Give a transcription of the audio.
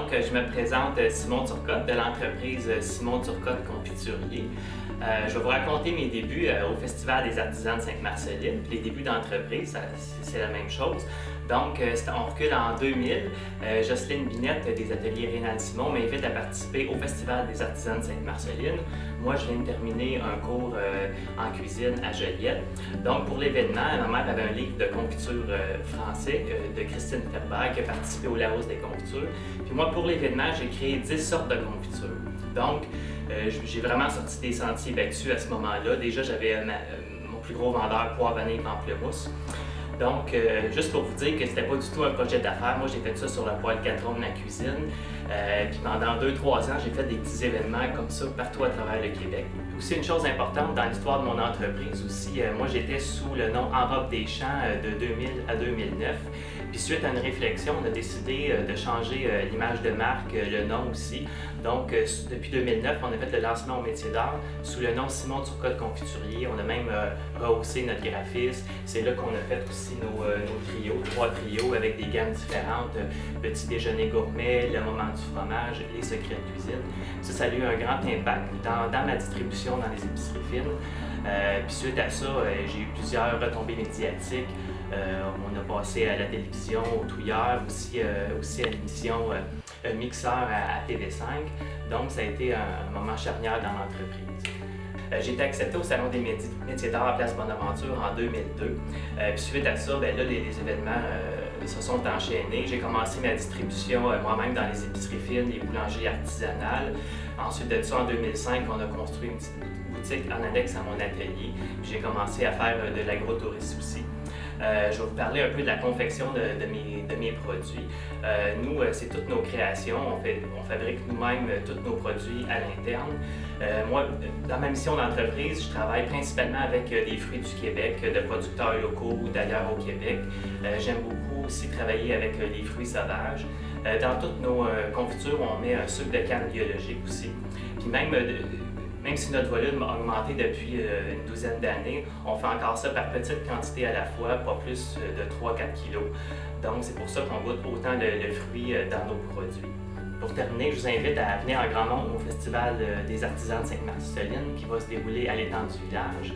Donc, je me présente Simon Turcotte de l'entreprise Simon Turcotte Confiturier. Je vais vous raconter mes débuts au Festival des artisans de Sainte-Marceline. Les débuts d'entreprise, c'est la même chose. Donc, on recule en 2000. Jocelyne Binette des ateliers Rénal Simon m'invite à participer au Festival des artisans de Sainte-Marceline. Moi, je viens de terminer un cours en cuisine à Joliette. Donc, pour l'événement, ma mère avait un livre de confiture français de Christine Ferber qui a participé au Larousse des confitures. Puis moi, pour l'événement, j'ai créé 10 sortes de confitures. Donc, j'ai vraiment sorti des sentiers battus à ce moment-là. Déjà, j'avais mon plus gros vendeur, poire, vanille, pamplemousse. Donc, juste pour vous dire que c'était pas du tout un projet d'affaires, moi j'ai fait ça sur le poêle 4 ronds de la cuisine. Puis pendant 2-3 ans, j'ai fait des petits événements comme ça partout à travers le Québec. Aussi une chose importante dans l'histoire de mon entreprise aussi, moi j'étais sous le nom En robe des champs de 2000 à 2009. Puis suite à une réflexion, on a décidé de changer l'image de marque, le nom aussi. Donc depuis 2009, on a fait le lancement au métier d'art sous le nom Simon Turcotte Confiturier. On a même rehaussé notre graphisme. C'est là qu'on a fait aussi nos trios, 3 trios avec des gammes différentes. Petit déjeuner gourmet, le moment du fromage, les secrets de cuisine. Ça a eu un grand impact dans ma distribution dans les épiceries fines. Puis suite à ça, j'ai eu plusieurs retombées médiatiques. On a passé à la télévision, au Touilleur, aussi à l'émission Mixeur à TV5. Donc, ça a été un moment charnière dans l'entreprise. J'ai été accepté au Salon des métiers d'art à Place Bonaventure en 2002. Puis suite à ça, ben là, les événements se sont enchaînés. J'ai commencé ma distribution moi-même dans les épiceries fines, les boulangeries artisanales. Ensuite de ça, en 2005, on a construit une petite boutique en annexe à mon atelier. J'ai commencé à faire de l'agrotourisme aussi. Je vais vous parler un peu de la confection de mes produits. Nous, c'est toutes nos créations. On fabrique nous-mêmes tous nos produits à l'interne. Moi, dans ma mission d'entreprise, je travaille principalement avec des fruits du Québec, de producteurs locaux ou d'ailleurs au Québec. J'aime beaucoup aussi travailler avec les fruits sauvages. Dans toutes nos confitures, on met un sucre de canne biologique aussi. Puis même si notre volume a augmenté depuis une douzaine d'années, on fait encore ça par petite quantité à la fois, pas plus de 3-4 kilos. Donc c'est pour ça qu'on goûte autant le fruit dans nos produits. Pour terminer, je vous invite à venir en grand nombre au Festival des artisans de Sainte-Marceline qui va se dérouler à l'étang du village.